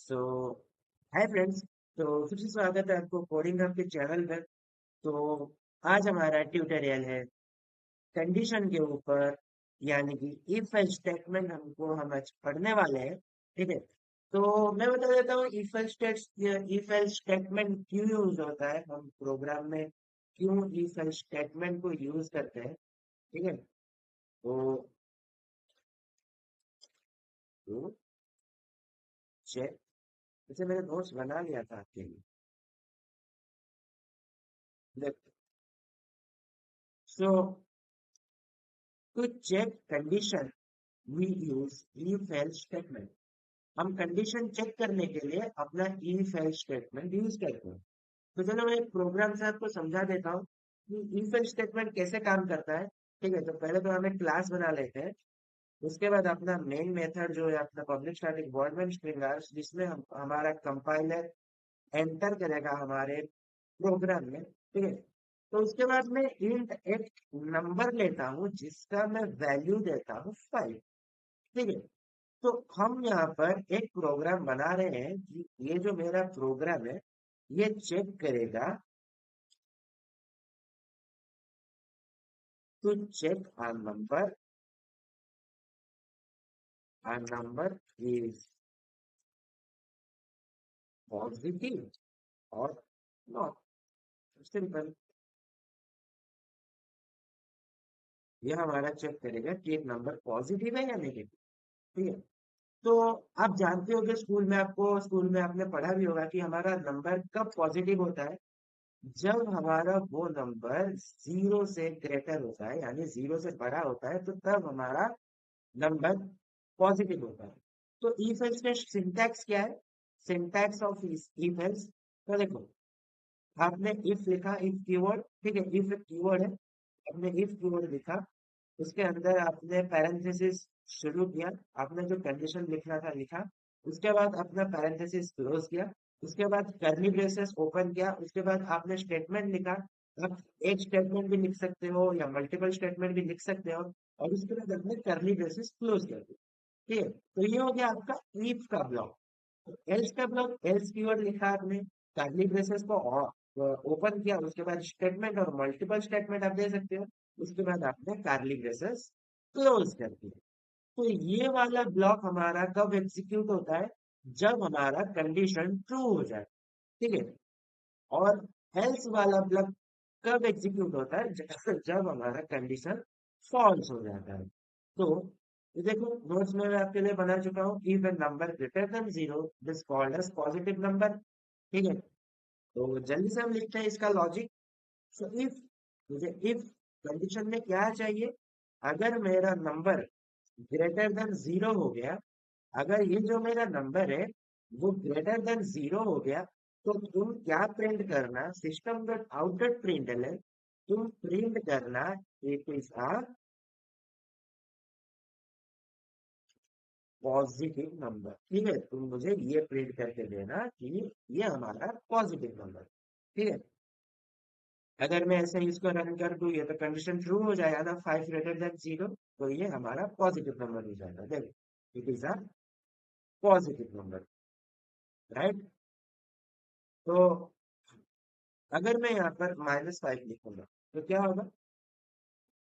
सो hi friends. तो फिर से स्वागत है आपको कोडिंग हब के चैनल पर। तो आज हमारा ट्यूटोरियल है कंडीशन के ऊपर, यानी कि इफ एल्स स्टेटमेंट हम आज पढ़ने वाले हैं। ठीक है। तो मैं बता देता हूँ इफ एल्स स्टेटमेंट क्यों यूज होता है, हम प्रोग्राम में क्यों इफ एल्स स्टेटमेंट को यूज करते हैं। ठीक है। तो चेक, जैसे मैंने नोट्स बना लिया था आपके लिए। So to check condition we use if else statement. हम कंडीशन चेक करने के लिए अपना if else स्टेटमेंट यूज करते हैं। तो चलो मैं एक प्रोग्राम से आपको समझा देता हूँ कि if else स्टेटमेंट कैसे काम करता है। ठीक है। तो पहले तो हम एक क्लास बना लेते हैं। उसके बाद अपना मेन मेथड जो है अपना public static void main string args, जिसमें हम हमारा कंपाइलर एंटर करेगा हमारे प्रोग्राम में। ठीक है। तो उसके बाद मैं इंट एक नंबर लेता हूँ जिसका मैं वैल्यू देता हूँ 5। ठीक है। तो हम यहाँ पर एक प्रोग्राम बना रहे हैं कि ये जो मेरा प्रोग्राम है ये चेक करेगा to check a number is positive और नॉट। सिंपल। ये हमारा चेक करेगा कि एक नंबर पॉजिटिव है या नेगेटिव। ठीक है। तो आप जानते हो कि स्कूल में आपने पढ़ा भी होगा कि हमारा नंबर कब पॉजिटिव होता है, जब हमारा वो नंबर जीरो से ग्रेटर होता है, यानी जीरो से बड़ा होता है, तो तब हमारा नंबर पॉजिटिव होता है। तो इफ एल्स का सिंटैक्स क्या है? सिंटैक्स ऑफ इफ एल्स, तो देखो, आपने इफ लिखा, इफ कीवर्ड। ठीक है। इफ एक कीवर्ड है। आपने इफ कीवर्ड लिखा, उसके अंदर आपने पैरेंथेसिस शुरू किया, आपने जो कंडीशन लिखना था लिखा, उसके बाद अपना पैरेंथेसिस क्लोज किया, उसके बाद कर्ली ब्रेसेस ओपन किया, उसके बाद आपने स्टेटमेंट लिखा। आप एक स्टेटमेंट भी लिख सकते हो या मल्टीपल स्टेटमेंट भी लिख सकते हो, और उसके बाद आपने कर्ली ब्रेसेस क्लोज कर दिया। ठीक है। तो ये हो गया आपका इफ का ब्लॉक। एल्स का ब्लॉक, एल्स कीवर्ड लिखा आपने, कर्ली ब्रेसेस को ओपन किया, उसके बाद स्टेटमेंट और मल्टीपल स्टेटमेंट आप दे सकते हो, उसके बाद आपने कर्ली ब्रेसेस क्लोज कर दिया। तो ये वाला ब्लॉक हमारा कब एग्जीक्यूट होता है? जब हमारा कंडीशन ट्रू हो जाए। ठीक है। और एल्स वाला ब्लॉक कब एग्जीक्यूट होता है? जब हमारा कंडीशन फॉल्स हो जाता है। तो ये देखो, नोट्स में मैं आपके लिए बना चुका हूँ, if a number greater than zero this called as positive number. ठीक है। तो जल्दी से हम लिखते हैं इसका लॉजिक। सो इफ, मुझे इफ कंडीशन में क्या चाहिए? अगर मेरा नंबर ग्रेटर देन जीरो हो गया, अगर ये जो मेरा नंबर है वो ग्रेटर देन जीरो हो गया, तो तुम क्या प्रिंट करना? सिस्टम डॉट आउट डॉट प्रिंटल है, तुम प्रिंट करना it is a positive number. ठीक है। तुम मुझे ये प्रिंट करके देना कि ये हमारा पॉजिटिव नंबर। ठीक है। अगर मैं ऐसे ही इसको रन कर दूं, ये तो कंडीशन ट्रू हो जाएगा ना, 5 ग्रेटर देन 0, तो ये हमारा पॉजिटिव नंबर हो जाएगा। देखो, it is a positive number, right. तो अगर मैं यहाँ पर -5 लिखूंगा तो क्या होगा?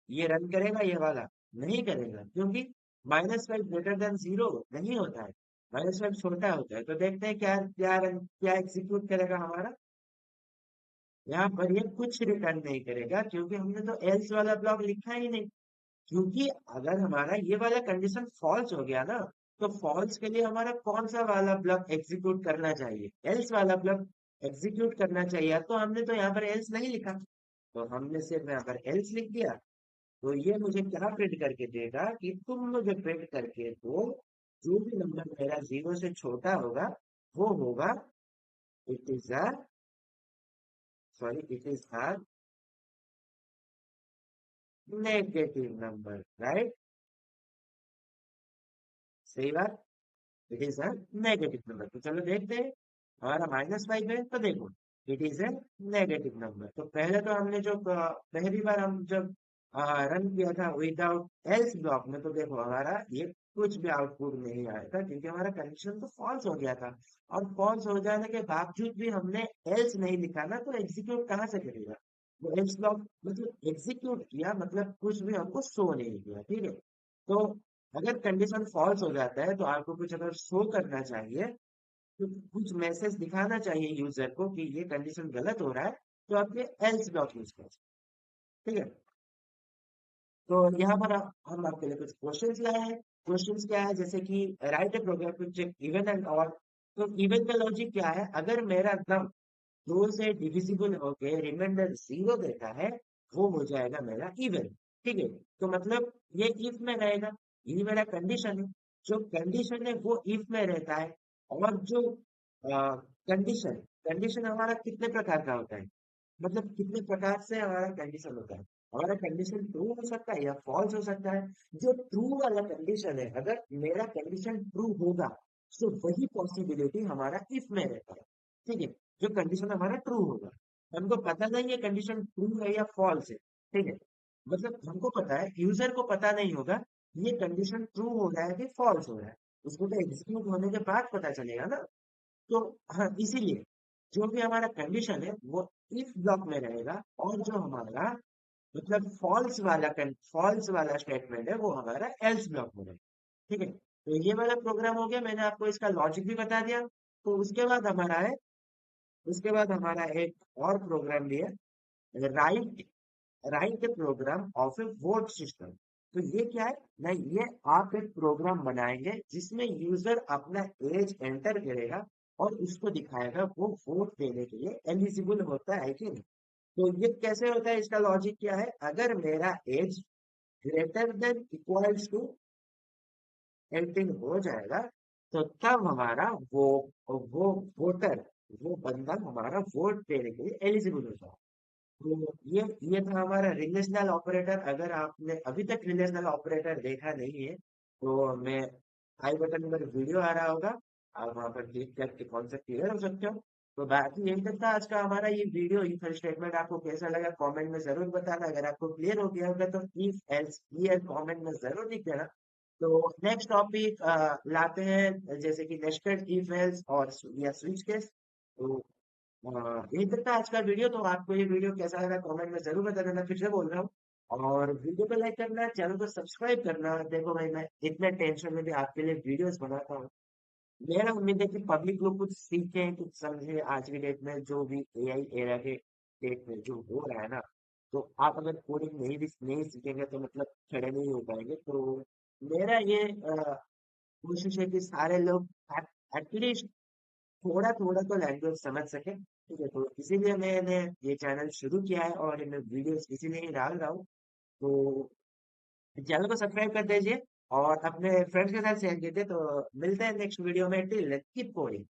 ये रन करेगा ये वाला? नहीं करेगा, क्योंकि -5 ग्रेटर देन 0 नहीं होता है, -5 छोटा होता है। तो देखते हैं क्या क्या क्या एग्जीक्यूट करेगा हमारा। यहाँ पर ये कुछ रिटर्न नहीं करेगा, क्योंकि हमने तो एल्स वाला ब्लॉक लिखा ही नहीं। क्योंकि अगर हमारा ये वाला कंडीशन फॉल्स हो गया ना, तो फॉल्स के लिए हमारा कौन सा वाला ब्लॉक एग्जीक्यूट करना चाहिए? एल्स वाला ब्लॉक एग्जीक्यूट करना चाहिए। तो हमने तो यहाँ पर एल्स नहीं लिखा, तो हमने सिर्फ यहाँ पर एल्स लिख दिया। तो ये मुझे क्या प्रिंट करके देगा कि तुम मुझे प्रिंट करके दो, जो भी नंबर मेरा जीरो से छोटा होगा वो होगा it is a sorry it is a negative number, right. सही बात। It is a negative number. तो चलो देखते हैं, हमारा -5 है, तो देखो, it is a negative number. तो पहले तो हमने जो पहली बार हम जब रन किया था विदाउट एल्स ब्लॉक में, तो देखो हमारा ये कुछ भी आउटपुट नहीं आएगा क्योंकि हमारा कंडीशन तो फॉल्स हो गया था। और फॉल्स हो जाने के बावजूद भी हमने एल्स नहीं लिखा ना, तो एग्जीक्यूट कहाँ से करेगा? वो एल्स ब्लॉक मतलब एग्जीक्यूट किया मतलब कुछ भी हमको शो नहीं किया, ठीक है। तो अगर कंडीशन फॉल्स हो जाता है तो आपको कुछ अगर शो करना चाहिए, तो कुछ मैसेज दिखाना चाहिए यूजर को कि ये कंडीशन गलत हो रहा है, तो आप ये एल्स ब्लॉक यूज कर सकते हैं, ठीक है। तो यहाँ पर हम आपके लिए कुछ क्वेश्चंस लाए हैं। क्वेश्चंस क्या है, जैसे कि write a program to check even and odd. तो इवन का लॉजिक क्या है, अगर मेरा नम दो से डिविजिबल होके रिमाइंडर 0 देता है, वो हो जाएगा मेरा इवन, ठीक है। तो मतलब ये इफ में रहेगा, ये मेरा कंडीशन है। जो कंडीशन है वो इफ में रहता है। और जो कंडीशन कंडीशन हमारा कितने प्रकार का होता है, मतलब कितने प्रकार से हमारा कंडीशन होता है। हमारा कंडीशन ट्रू हो सकता है या फॉल्स हो सकता है। जो ट्रू वाला कंडीशन है, अगर मेरा कंडीशन ट्रू होगा, तो वही पॉसिबिलिटी हमारा इफ में रहता है, ठीक है। जो कंडीशन हमारा ट्रू होगा, हमको पता नहीं है कंडीशन ट्रू है या फॉल्स है, ठीक है। मतलब हमको पता है, यूजर को पता नहीं होगा ये कंडीशन ट्रू हो रहा है कि फॉल्स हो रहा है। उसको तो एग्जीक्यूट होने के बाद पता चलेगा ना। तो हाँ, इसीलिए जो भी हमारा कंडीशन है वो इफ ब्लॉक में रहेगा, और जो हमारा मतलब फॉल्स वाला स्टेटमेंट है वो हमारा एल्स ब्लॉक में रहेगा, ठीक है। तो ये वाला प्रोग्राम हो गया, मैंने आपको इसका लॉजिक भी बता दिया। तो उसके बाद हमारा एक और प्रोग्राम भी है, right write a program of a vote system. तो ये क्या है ना, ये आप एक प्रोग्राम बनाएंगे जिसमें यूजर अपना एज एंटर करेगा और उसको दिखाएगा वो वोट देने के लिए एलिजिबल होता है कि नहीं। तो ये कैसे होता है, इसका लॉजिक क्या है, अगर मेरा age greater than equals to 18 हो जाएगा, तो तब हमारा वो वोटर वो बंदा हमारा वोट देने के लिए एलिजिबल हो जाएगा। तो ये था हमारा रिलेशनल ऑपरेटर। अगर आपने अभी तक रिलेशनल ऑपरेटर देखा नहीं है, तो मैं आई बटन पर वीडियो आ रहा होगा, आप वहां पर क्लिक करके कॉन्सेप्ट क्लियर हो सकते हो। तो बाकी यही तक था आज का हमारा ये वीडियो। इफ स्टेटमेंट आपको कैसा लगा कमेंट में जरूर बताना। अगर आपको क्लियर हो गया होगा तो इफ एल्स क्लियर कमेंट में जरूर लिख देना। तो नेक्स्ट टॉपिक लाते हैं, जैसे कि नेस्टेड इफ एल्स और या स्विच केस। तो यही तक था आज का वीडियो। तो आपको ये वीडियो कैसा लगा कमेंट में जरूर बता देना, फिर से बोल रहा हूँ। और वीडियो को लाइक करना, चैनल को सब्सक्राइब करना। देखो भाई, मैं इतने टेंशन में भी आपके लिए वीडियोस बनाता हूँ। मेरा उम्मीद है कि पब्लिक लोग कुछ सीखे, कुछ समझे। आज की डेट में जो भी एआई एरा के डेट में जो हो रहा है ना, तो आप अगर कोडिंग नहीं सीखेंगे तो मतलब खड़े नहीं हो पाएंगे। तो मेरा ये कोशिश है कि सारे लोग एटलीस्ट थोड़ा थोड़ा तो लैंग्वेज समझ सके, ठीक है। तो इसीलिए मैंने ये चैनल शुरू किया है और मैं वीडियोस इसीलिए ही डाल रहा हूँ। तो चैनल को सब्सक्राइब कर दीजिए और अपने फ्रेंड्स के साथ शेयर कीजिए। तो मिलते हैं नेक्स्ट वीडियो में। Till keep coding.